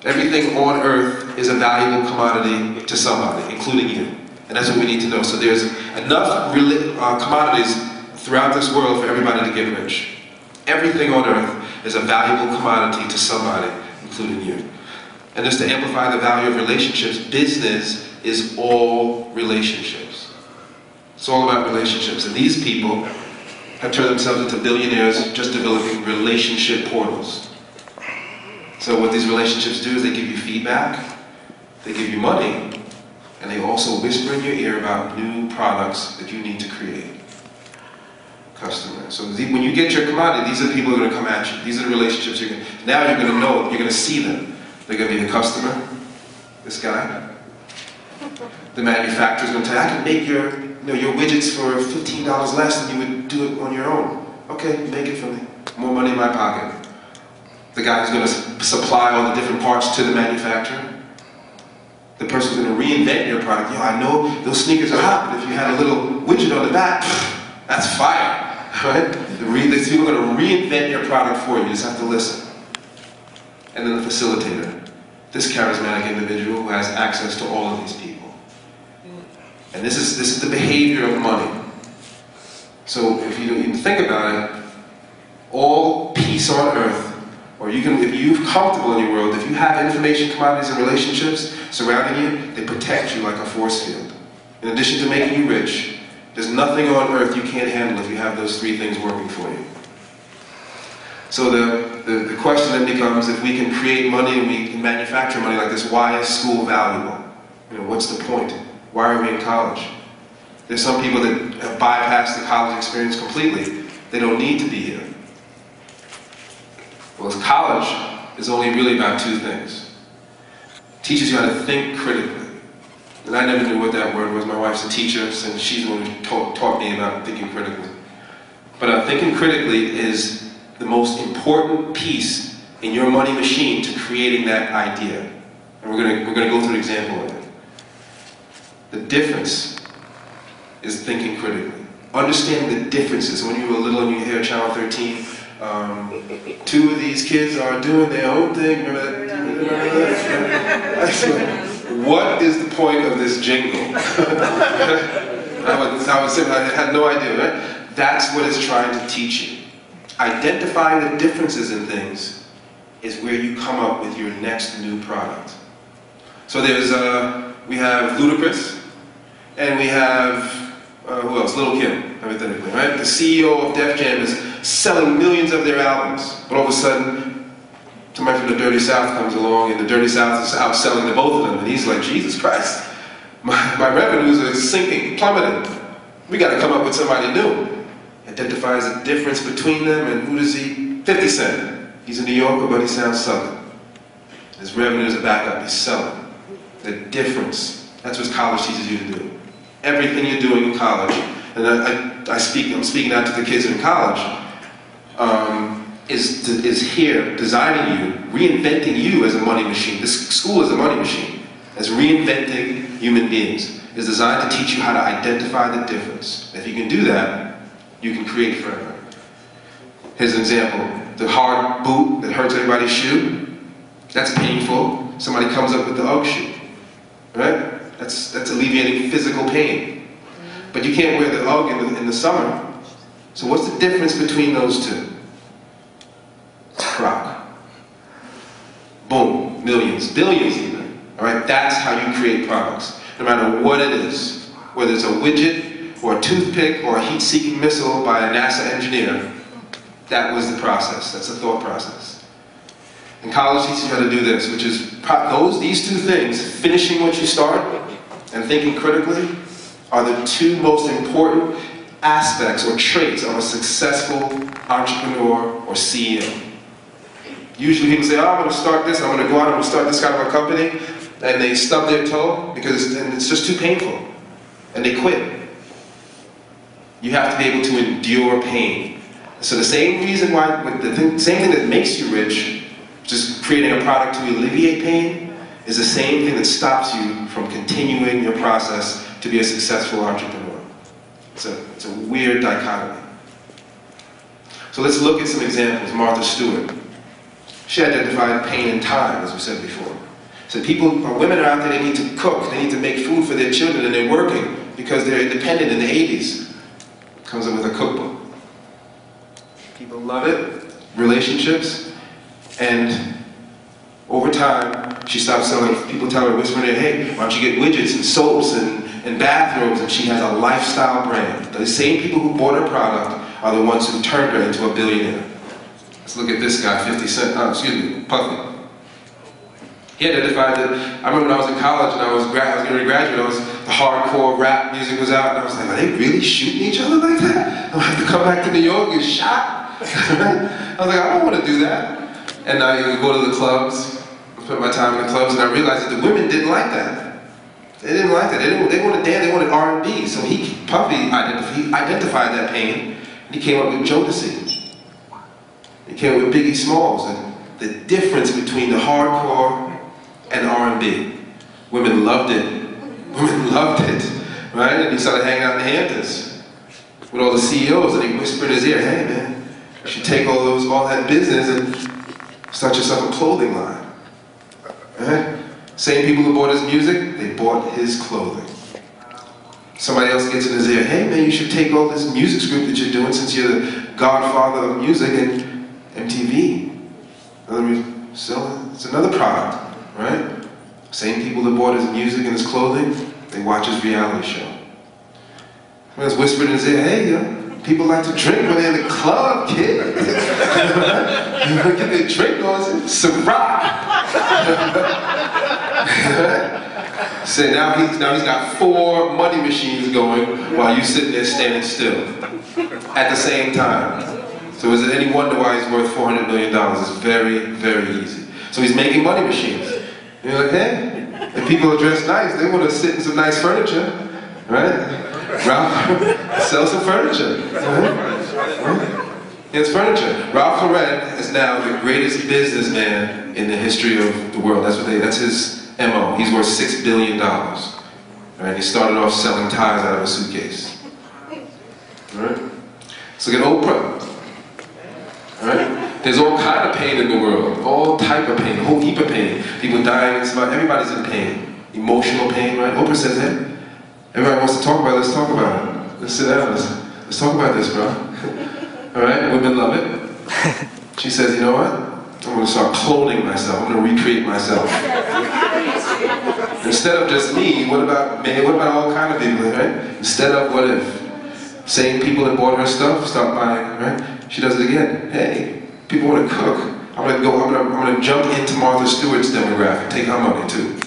Everything on earth is a valuable commodity to somebody, including you. And that's what we need to know. So there's enough commodities throughout this world for everybody to get rich. Everything on earth is a valuable commodity to somebody, including you. And just to amplify the value of relationships, business is all relationships. It's all about relationships. And these people have turned themselves into billionaires just developing relationship portals. So what these relationships do is they give you feedback, they give you money, and they also whisper in your ear about new products that you need to create. Customers. So when you get your commodity, these are the people who are going to come at you. These are the relationships now you're going to know, you're going to see them. They're going to be the customer, this guy. The manufacturer's going to tell you, I can make your widgets for $15 less than you would do it on your own. Okay, make it for me. More money in my pocket. The guy who's going to supply all the different parts to the manufacturer. The person's going to reinvent your product. I know those sneakers are hot, but if you had a little widget on the back, that's fire, right? These people are going to reinvent your product for you. You just have to listen. And then the facilitator, this charismatic individual who has access to all of these people. And this is the behavior of money. So if you even think about it, all peace on earth, or if you're comfortable in your world, if you have information, commodities, and relationships surrounding you, they protect you like a force field. In addition to making you rich, there's nothing on earth you can't handle if you have those three things working for you. So the question then becomes, if we can create money and we can manufacture money like this, why is school valuable? What's the point? Why are we in college? There's some people that have bypassed the college experience completely. They don't need to be here. Well, college is only really about two things. It teaches you how to think critically. And I never knew what that word was. My wife's a teacher, and she's the one who taught me about thinking critically. But thinking critically is the most important piece in your money machine to creating that idea. And we're going to go through an example of it. The difference is thinking critically. Understanding the differences. When you were little and you hear Channel 13, two of these kids are doing their own thing. Remember that? What is the point of this jingle? I had no idea, right? That's what it's trying to teach you. Identifying the differences in things is where you come up with your next new product. So we have Ludacris, and we have, who else? Lil' Kim, hypothetically, right? The CEO of Def Jam is selling millions of their albums, but all of a sudden, somebody from the Dirty South comes along, and the Dirty South is outselling the both of them, and he's like, Jesus Christ, my revenues are sinking, plummeting. We got to come up with somebody new. Identifies the difference between them, and who does he? 50 Cent. He's a New Yorker, but he sounds Southern. His revenues are back up. He's selling. The difference. That's what college teaches you to do. Everything you're doing in college, and I'm speaking out to the kids in college, is here designing you, reinventing you as a money machine. This school is a money machine. As reinventing human beings. It's designed to teach you how to identify the difference. If you can do that, you can create forever. Here's an example. The hard boot that hurts everybody's shoe, that's painful. Somebody comes up with the UGG shoe, right? That's alleviating physical pain. But you can't wear the UGG in the summer. So what's the difference between those two? Croc. Boom, millions, billions even. All right, that's how you create products. No matter what it is, whether it's a widget, or a toothpick, or a heat-seeking missile by a NASA engineer, that was the process. That's the thought process. And college teaches you how to do this, which is these two things, finishing what you start and thinking critically, are the two most important aspects or traits of a successful entrepreneur or CEO. Usually people say, oh, I'm going to start this, I'm going to go out, I'm going to start this kind of a company, and they stub their toe because it's just too painful, and they quit. You have to be able to endure pain. So the same reason why, same thing that makes you rich, just creating a product to alleviate pain, is the same thing that stops you from continuing your process to be a successful entrepreneur. It's a weird dichotomy. So let's look at some examples. Martha Stewart. She identified pain and time, as we said before. So women are out there, they need to cook, they need to make food for their children, and they're working because they're independent in the 80s. Comes up with a cookbook. People love it, relationships, and over time, she stopped selling, people tell her, whispering in her, hey, why don't you get widgets and soaps and bathrobes, and she has a lifestyle brand. The same people who bought her product are the ones who turned her into a billionaire. Let's look at this guy, 50 Cent, Puffy. He identified that, I remember when I was in college and I was getting ready to graduate, the hardcore rap music was out, and I was like, are they really shooting each other like that? I'm gonna have to come back to New York and get shot? I was like, I don't want to do that. And I would go to the clubs, spent my time in the clubs, and I realized that the women didn't like that. They didn't like that. They wanted dance, they wanted R&B. So Puffy identified that pain, and he came up with Jodeci. He came up with Biggie Smalls, and the difference between the hardcore and R&B. Women loved it. Women loved it, right? And he started hanging out in the Hamptons with all the CEOs, and he whispered in his ear, hey man, you should take all that business and start yourself a clothing line. Right? Same people who bought his music, they bought his clothing. Somebody else gets in his ear, hey man, you should take all this music group that you're doing since you're the godfather of music and MTV. It's another product. Right? Same people that bought his music and his clothing, they watch his reality show. I was whispering in his ear, hey, people like to drink when they're in the club, kid. Get their drink on, it's some rock. So now he's got 4 money machines going while you sitting there standing still at the same time. So is it any wonder why he's worth $400 million? It's very, very easy. So he's making money machines. You're like, hey, if people are dressed nice, they want to sit in some nice furniture, right? Ralph, sell some furniture. Right? It's furniture. Ralph Lauren is now the greatest businessman in the history of the world. That's his MO. He's worth $6 billion. Right? He started off selling ties out of a suitcase. Right? Let's look at Oprah. Right? There's all kind of pain in the world, all type of pain, a whole heap of pain. People dying, everybody's in pain. Emotional pain, right? Oprah says, hey, everybody wants to talk about it, let's talk about it. Let's sit down, let's talk about this, bro. All right, women love it. She says, you know what? I'm gonna start cloning myself, I'm gonna recreate myself. Instead of just me, what about all kind of people, right? Instead of what if? Same people that bought her stuff, stop buying, right? She does it again. Hey, people want to cook. I'm gonna jump into Martha Stewart's demographic, take her money too.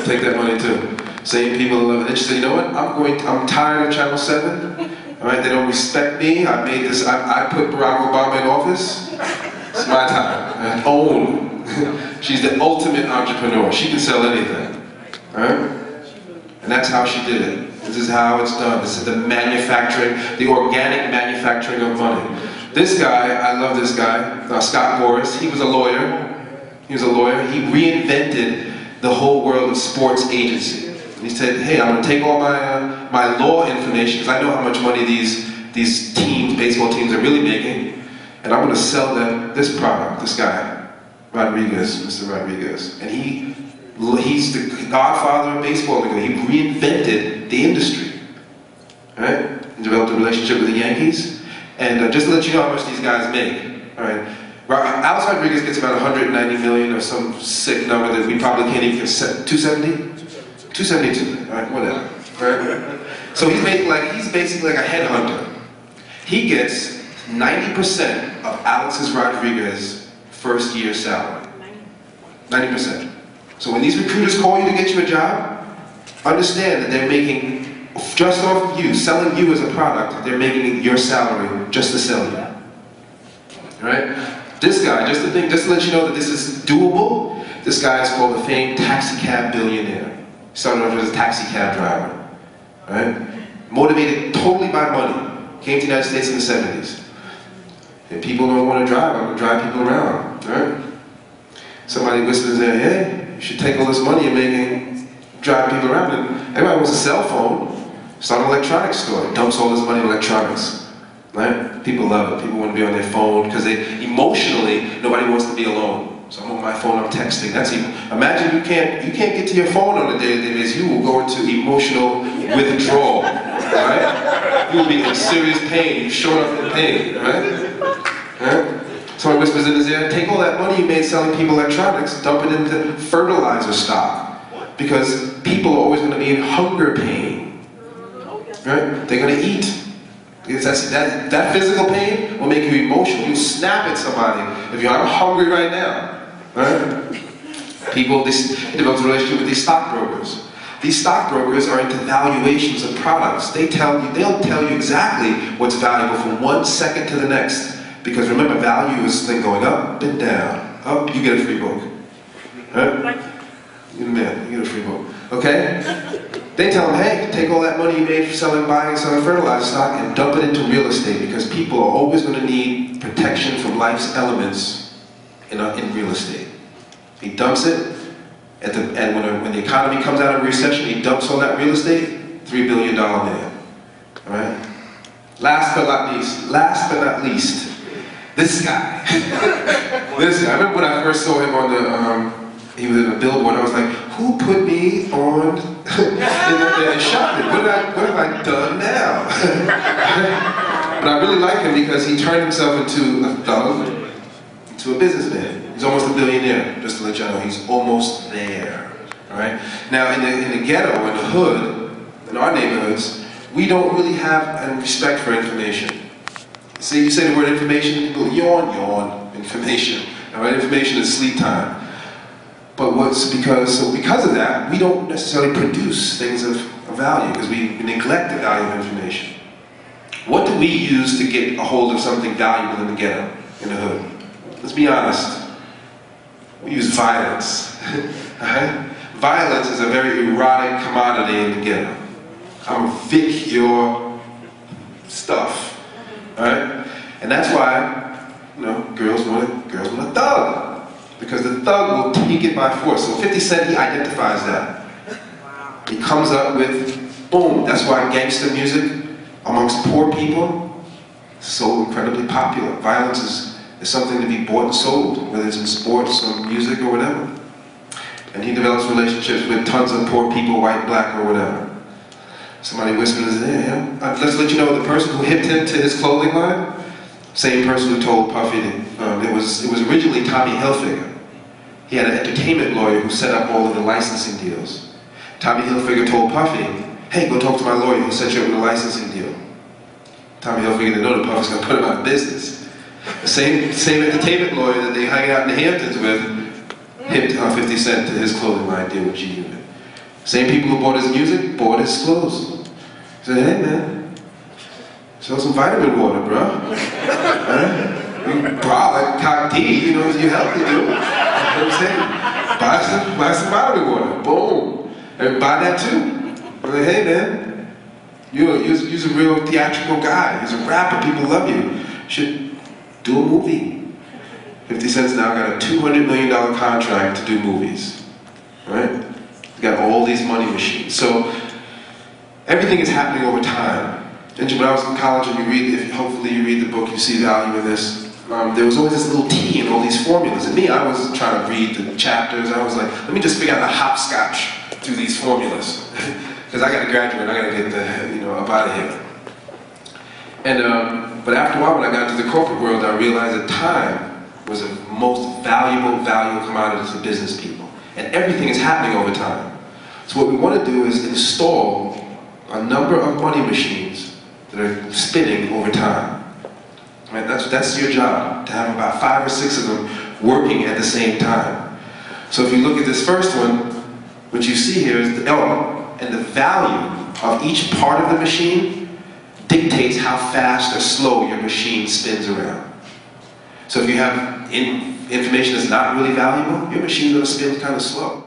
Take that money too. Same people love it. And she said, you know what? I'm tired of Channel 7. All right, they don't respect me. I put Barack Obama in office. It's my time. I own. She's the ultimate entrepreneur. She can sell anything. All right? And that's how she did it. This is how it's done. This is the manufacturing, the organic manufacturing of money. This guy, I love this guy, Scott Morris. He was a lawyer. He reinvented the whole world of sports agency. He said, hey, I'm going to take all my law information, because I know how much money these teams, baseball teams, are really making, and I'm going to sell them this product, this guy, Mr. Rodriguez. And he's the godfather of baseball. He reinvented the industry. Right? He developed a relationship with the Yankees. And just to let you know how much these guys make. All right? Alex Rodriguez gets about 190 million or some sick number that we probably can't even get. 270? 272, all right, whatever. Right? So he's basically like a headhunter. He gets 90% of Alex Rodriguez's first year salary. 90%. So when these recruiters call you to get you a job, understand that they're making, just off of you, selling you as a product, they're making your salary just to sell you. All right? This guy, just to let you know that this is doable, this guy is called the famed taxi cab billionaire. He started off as a taxi cab driver, right? Motivated totally by money. Came to the United States in the 70s. And people don't want to drive, I'm going to drive people around, right? Somebody whispers there, hey, you should take all this money you're making, drive people around. And everybody wants a cell phone, start an electronics store, dumps all this money in electronics, right? People love it, people want to be on their phone, because emotionally, nobody wants to be alone. So I'm on my phone, I'm texting. That's even, imagine you can't get to your phone on a daily basis. You will go into emotional withdrawal, right? You will be in serious pain. You showed up in pain, right? Someone whispers in his ear, take all that money you made selling people electronics, dump it into fertilizer stock. Because people are always going to be in hunger pain, right? They're going to eat. Because that physical pain will make you emotional. You snap at somebody if you're I'm hungry right now, right? People develop a relationship with these stockbrokers. These stockbrokers are into valuations of products. They'll tell you exactly what's valuable from 1 second to the next. Because remember, value is then going up and down. Up, you get a free book. Right? You get a free book. Okay? They tell them, hey, take all that money you made for buying and selling fertilizer stock and dump it into real estate, because people are always going to need protection from life's elements in real estate. He dumps it, and when the economy comes out of recession, he dumps all that real estate, $3 billion man. All right? Last but not least, this guy. I remember when I first saw him on the, he was in a billboard, I was like, who put me on and shot me? What have I done now? But I really like him because he turned himself into a thug, into a businessman. He's almost a billionaire, just to let you know. He's almost there. All right? Now, in the ghetto, in the hood, in our neighborhoods, we don't really have respect for information. See, you say the word information, people yawn, information. All right? Information is sleep time. But because of that, we don't necessarily produce things of value, because we neglect the value of information. What do we use to get a hold of something valuable in the ghetto, in the hood? Let's be honest. We use violence. Right? Violence is a very erotic commodity in the ghetto. I'm gonna vic your stuff. Right? And that's why, girls want a thug. Because the thug will take it by force. So 50 Cent, he identifies that. He comes up with, boom, that's why gangster music amongst poor people is so incredibly popular. Violence is something to be bought and sold, whether it's in sports or music or whatever. And he develops relationships with tons of poor people, white, black, or whatever. Somebody whispered in his ear, yeah. Let's let you know the person who hipped him to his clothing line, same person who told Puffy it was originally Tommy Hilfiger. He had an entertainment lawyer who set up all of the licensing deals. Tommy Hilfiger told Puffy, hey, go talk to my lawyer, he'll set you up with a licensing deal. Tommy Hilfiger didn't know that Puffy's going to put him out of business. The same entertainment lawyer that they hang out in the Hamptons with hipped 50 Cent to his clothing line deal with G-Unit. Same people who bought his music bought his clothes. He said, hey man, sell some vitamin water, bro. Right? Like cock tea, you healthy, dude. You know what I'm saying? Buy some vitamin water. Boom. And buy that too. I'm like, hey man, you're a real theatrical guy. You're a rapper. People love you. You should do a movie. 50 Cent's now got a $200 million contract to do movies. Right? He's got all these money machines. So everything is happening over time. And when I was in college and hopefully you read the book, you see value in this. There was always this little T in all these formulas. And me, I was trying to read the chapters. I was like, let me just figure out the hopscotch through these formulas. Because I got to graduate, I got to get up out of here. And, but after a while, when I got into the corporate world, I realized that time was the most valuable commodity to business people. And everything is happening over time. So what we want to do is install a number of money machines that are spinning over time. Right? That's your job, to have about 5 or 6 of them working at the same time. So if you look at this first one, what you see here is the element, and the value of each part of the machine dictates how fast or slow your machine spins around. So if you have information that's not really valuable, your machine's going to spin kind of slow.